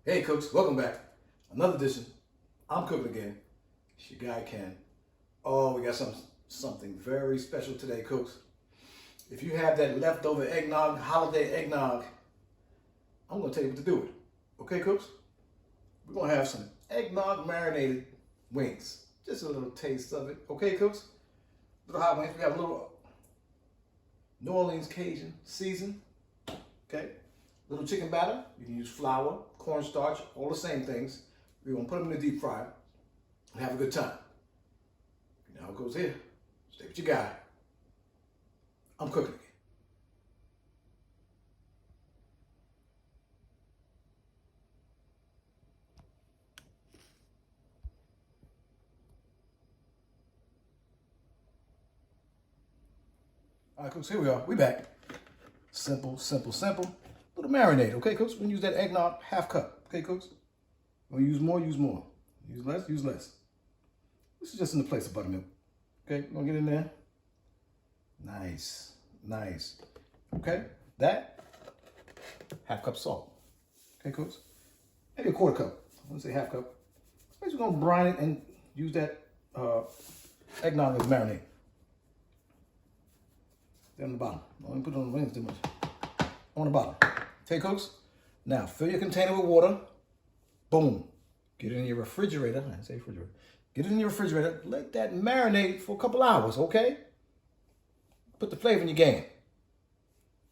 Hey cooks, welcome back. Another edition. I'm cooking again. It's your guy Ken. Oh, we got something very special today, cooks. If you have that leftover eggnog, holiday eggnog, I'm gonna tell you what to do with it. Okay, cooks? We're gonna have some eggnog marinated wings. Just a little taste of it. Okay, cooks? Little hot wings. We have a little New Orleans Cajun season. Okay? Little chicken batter. You can use flour, cornstarch, all the same things. We're gonna put them in the deep fryer and have a good time. You know how it goes here. Stay with your guy. I'm cooking again. All right, cooks, here we are. We back. Simple, simple, simple. Little marinade, okay, cooks? We're gonna use that eggnog, half cup, okay, cooks? We're gonna use more, use more. Use less, use less. This is just in the place of buttermilk. Okay, we're gonna get in there. Nice, nice. Okay, that, half cup salt. Okay, cooks? Maybe a quarter cup. I wouldn't say half cup. We're just gonna brine it and use that eggnog as marinade. There on the bottom. Don't put it on the wings too much. On the bottom. Okay, cooks? Now, fill your container with water. Boom. Get it in your refrigerator. I say refrigerator. Get it in your refrigerator. Let that marinate for a couple hours, okay? Put the flavor in your game.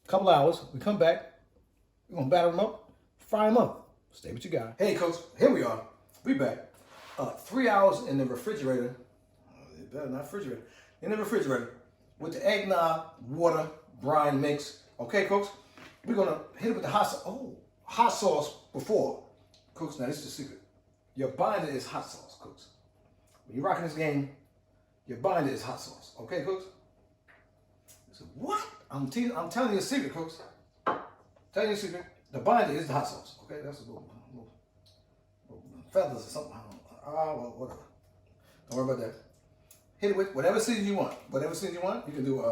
Couple hours. We come back. We're going to batter them up. Fry them up. Stay with your guy. Hey, cooks. Here we are. We back. 3 hours in the refrigerator. Better not refrigerator. In the refrigerator with the eggnog, water, brine mix. Okay, cooks? We're going to hit it with the hot sauce before. Cooks, now this is the secret. Your binder is hot sauce, cooks. When you're rocking this game, your binder is hot sauce. Okay, cooks? You say, what? I'm telling you a secret, cooks. Telling you a secret. The binder is the hot sauce. Okay, that's a little feathers or something. Well, whatever. Don't worry about that. Hit it with whatever season you want. Whatever season you want. You can do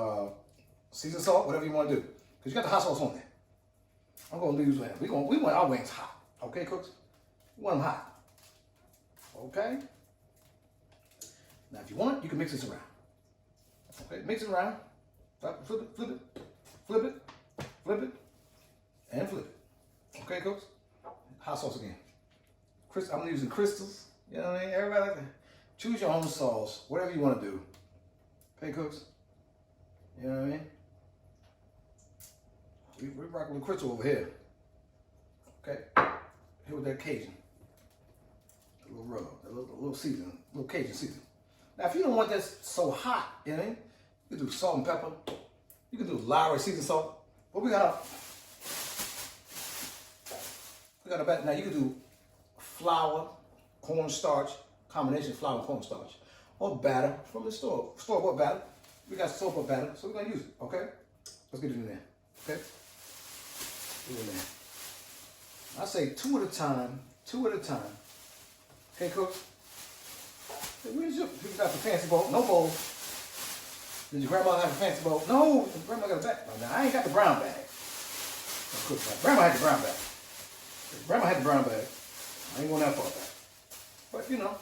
seasoned salt, whatever you want to do. Because you got the hot sauce on there. I'm going to use that. We want our wings hot. Okay, cooks? We want them hot. Okay? Now, if you want, you can mix this around. Okay, mix it around. Flip it, flip it, flip it, flip it, and flip it. Okay, cooks? Hot sauce again. I'm using crystals. You know what I mean? Everybody like that. Choose your own sauce, whatever you want to do. Okay, cooks? You know what I mean? We're rocking with crystal over here. Okay? Here with that Cajun. A little rub, a little seasoning, a little Cajun seasoning. Now, if you don't want this so hot, you know what I mean? You can do salt and pepper. You can do Lowry seasoned salt. But we got a better. Now, you can do flour, cornstarch, combination of flour and cornstarch, or batter from the store-bought batter. We got store-bought batter, so we're gonna use it. Okay, let's get it in there. Okay, get it in there. I say two at a time. Okay, cooks. Where's you got the fancy bowl? No bowl. Did your grandma have a fancy bowl? No, grandma got a bag. Now I ain't got the brown bag. Grandma had the brown bag. Grandma had the brown bag. I ain't going that far back. But you know.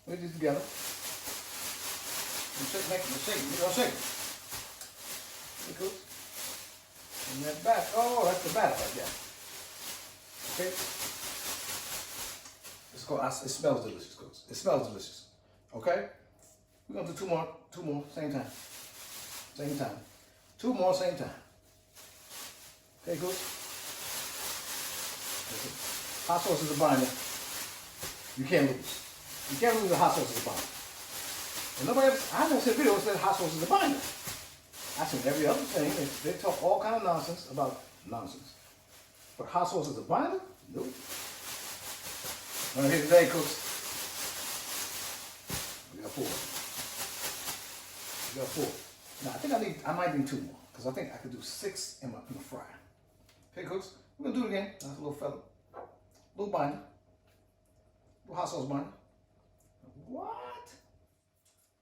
Put these together. And shake, you're gonna shake it. Okay, cool. And that back, that's the batter right there. Okay? It smells delicious, cooks. It smells delicious. Okay? We're gonna do two more, same time. Two more, same time. Okay, cooks? Hot sauce is a binder. You can't lose. You can't lose the hot sauce as a binder. And nobody ever, I never seen a video that said hot sauce is a binder. I've seen every other thing. They talk all kind of nonsense about nonsense. But hot sauce is a binder? Nope. Right here today, cooks. We got 4. Now I think I might need 2 more. Because I think I could do 6 in my fryer. Okay, cooks? We're gonna do it again. That's a little feather. Little binder. Little hot sauce binder. What?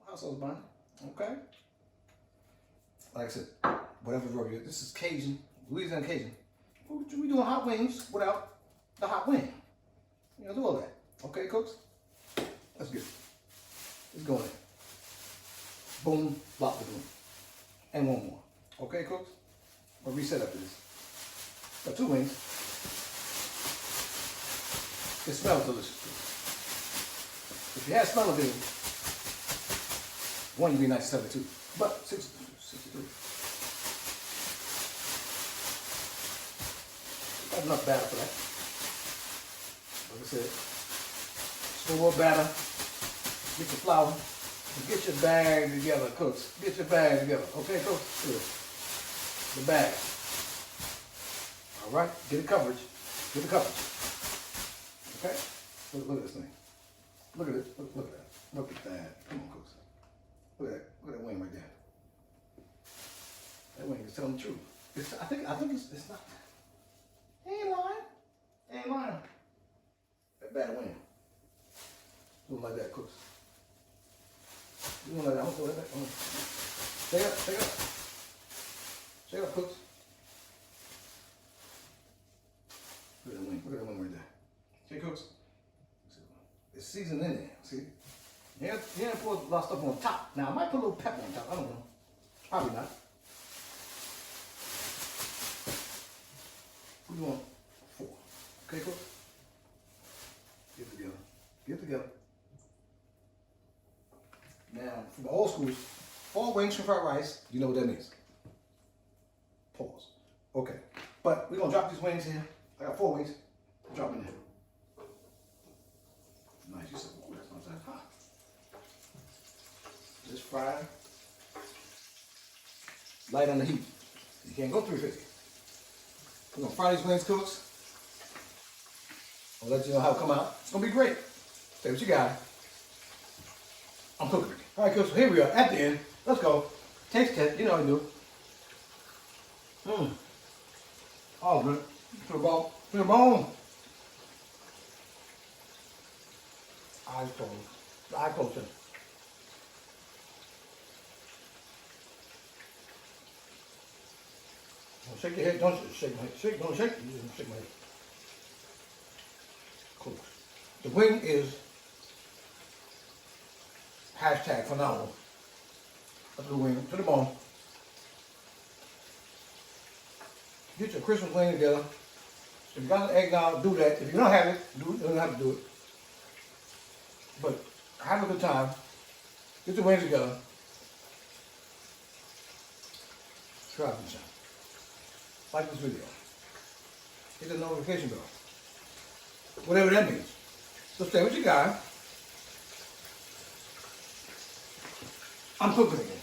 Hot sauce binder. Okay. Like I said, whatever rub you. This is Cajun, Louisiana Cajun. We doing hot wings without the hot wing. You know, do all that. Okay, cooks? Let's get it. Let's go in. Boom, block the boom. And one more. Okay, cooks? We'll reset after this. Got 2 wings. It smells delicious. If you had smell-o-vision, one you'd be 972, but 63. Got enough batter for that. Like I said, some more batter. Get your flour. Get your bag together, cooks. Get your bag together. Okay, cooks? Good. The bag. All right, get the coverage. Get the coverage. Okay? Look at this thing. Look at it. Look at that. Look at that. Come on, cooks. Look at that. Look at that wing right there. That wing is telling the truth. I think it's not. He ain't lying. He ain't lying. That bad wing. Do it like that, cooks. Do it like that. I'm gonna do it like that. Shake it up. Shake it up. Shake it up, cooks. Look at that wing. Look at that wing right there. Okay, cooks. It's seasoned in there. See? Yeah, put a lot of stuff on top. Now I might put a little pepper on top. I don't know. Probably not. We're going 4. Okay, cooks? Get together. Get together. Now, for the old schools, 4 wings from fried rice. You know what that means. Pause. Okay. But we're going to drop these wings here. I got 4 wings. Drop in there. Nice. You said, oh, that's not that hot. Just fry. Light on the heat. You can't go 350. We're going to fry these wings, cooks. I'll let you know how it come out. It's going to be great. Say what you got. I'm cooking it. All right, cooks. So here we are at the end. Let's go. Taste test. You know how to do. All good. To the bone. To the bone. Eyes closed. Eye closed. Don't shake your head. Don't shake my head. Shake. Don't shake. You don't shake my head. Close. The wing is hashtag phenomenal. That's the wing. To the bone. Get your Christmas wing together. If you got an eggnog, do that. If you don't have it, you don't have to do it. But have a good time. Get your wings together. Subscribe to the channel. Like this video. Hit the notification bell. Whatever that means. So stay with your guy. I'm cooking again.